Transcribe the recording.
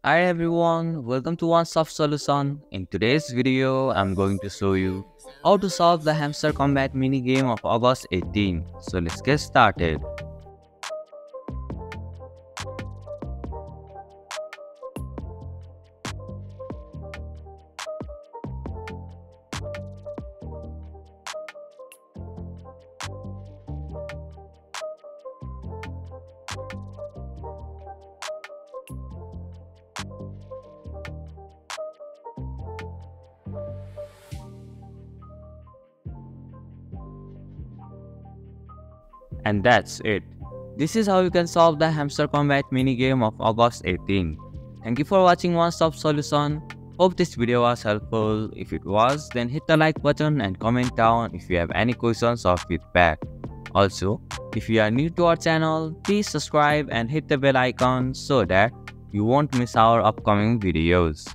Hi everyone, welcome to One Stop Solution. In today's video, I'm going to show you how to solve the Hamster Combat mini game of August 18. So let's get started. And that's it. This is how you can solve the Hamster Combat mini game of August 18. Thank you for watching One Stop Solution. Hope this video was helpful. If it was, then hit the like button and comment down if you have any questions or feedback. Also, if you are new to our channel, please subscribe and hit the bell icon so that you won't miss our upcoming videos.